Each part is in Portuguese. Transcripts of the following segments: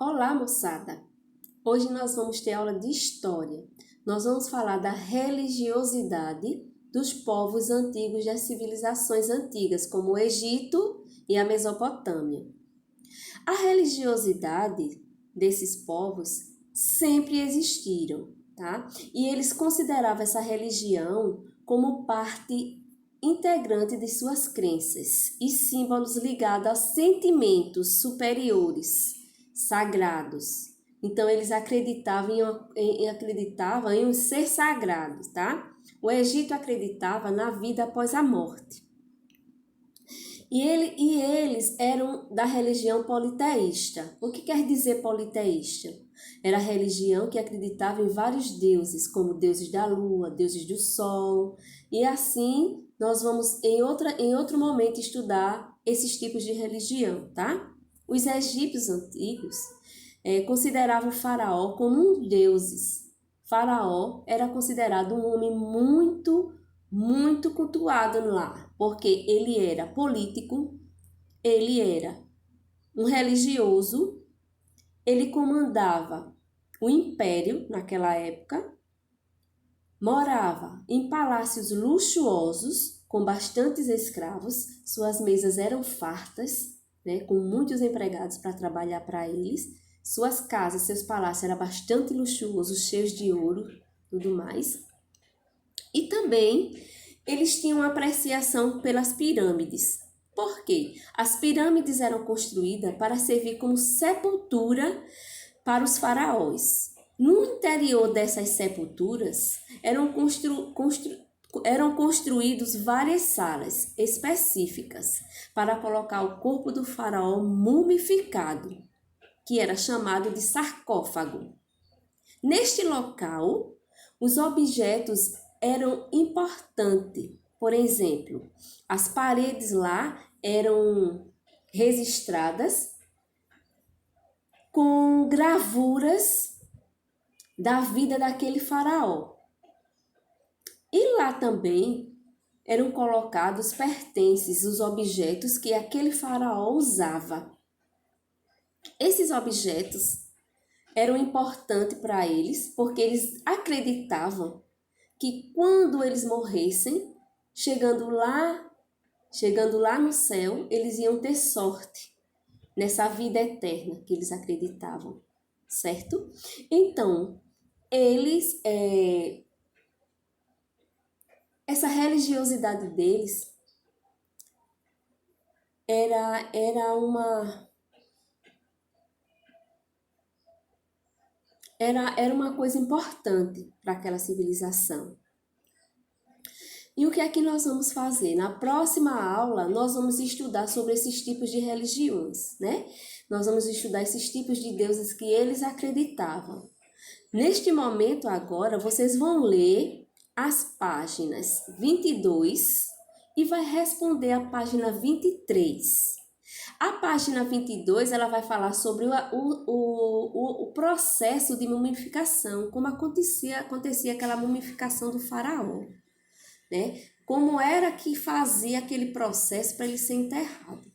Olá, moçada! Hoje nós vamos ter aula de história. Nós vamos falar da religiosidade dos povos antigos das civilizações antigas, como o Egito e a Mesopotâmia. A religiosidade desses povos sempre existiram, tá? E eles consideravam essa religião como parte integrante de suas crenças e símbolos ligados a sentimentos superiores, sagrados. Então, eles acreditavam em um ser sagrado, tá? O Egito acreditava na vida após a morte. E eles eram da religião politeísta. O que quer dizer politeísta? Era a religião que acreditava em vários deuses, como deuses da lua, deuses do sol. E assim, nós vamos em outro momento estudar esses tipos de religião, tá? Os egípcios antigos consideravam o faraó como um deus. Faraó era considerado um homem muito cultuado lá, porque ele era político, ele era um religioso, ele comandava o império naquela época, morava em palácios luxuosos com bastantes escravos, suas mesas eram fartas, né, com muitos empregados para trabalhar para eles, suas casas, seus palácios eram bastante luxuosos, cheios de ouro, tudo mais. E também eles tinham apreciação pelas pirâmides. Por quê? As pirâmides eram construídas para servir como sepultura para os faraós. No interior dessas sepulturas eram construídas várias salas específicas para colocar o corpo do faraó mumificado, que era chamado de sarcófago. Neste local, os objetos eram importantes. Por exemplo, as paredes lá eram registradas com gravuras da vida daquele faraó. E lá também eram colocados pertences, os objetos que aquele faraó usava. Esses objetos eram importantes para eles porque eles acreditavam que quando eles morressem, chegando lá no céu, eles iam ter sorte nessa vida eterna que eles acreditavam, certo? Então, essa religiosidade deles era uma coisa importante para aquela civilização. E o que é que nós vamos fazer? Na próxima aula, nós vamos estudar sobre esses tipos de religiões, né? Nós vamos estudar esses tipos de deuses que eles acreditavam. Neste momento agora, vocês vão ler as páginas 22 e vai responder a página 23. A página 22, ela vai falar sobre o processo de mumificação, como acontecia aquela mumificação do faraó, né? Como era que fazia aquele processo para ele ser enterrado.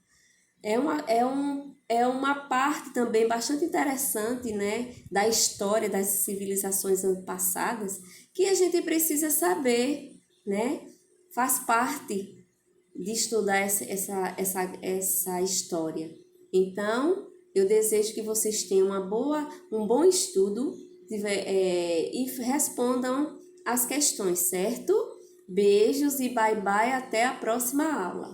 É uma parte também bastante interessante, né, da história das civilizações passadas, que a gente precisa saber, né? Faz parte de estudar essa história. Então, eu desejo que vocês tenham um bom estudo e respondam as questões, certo? Beijos e bye bye, até a próxima aula.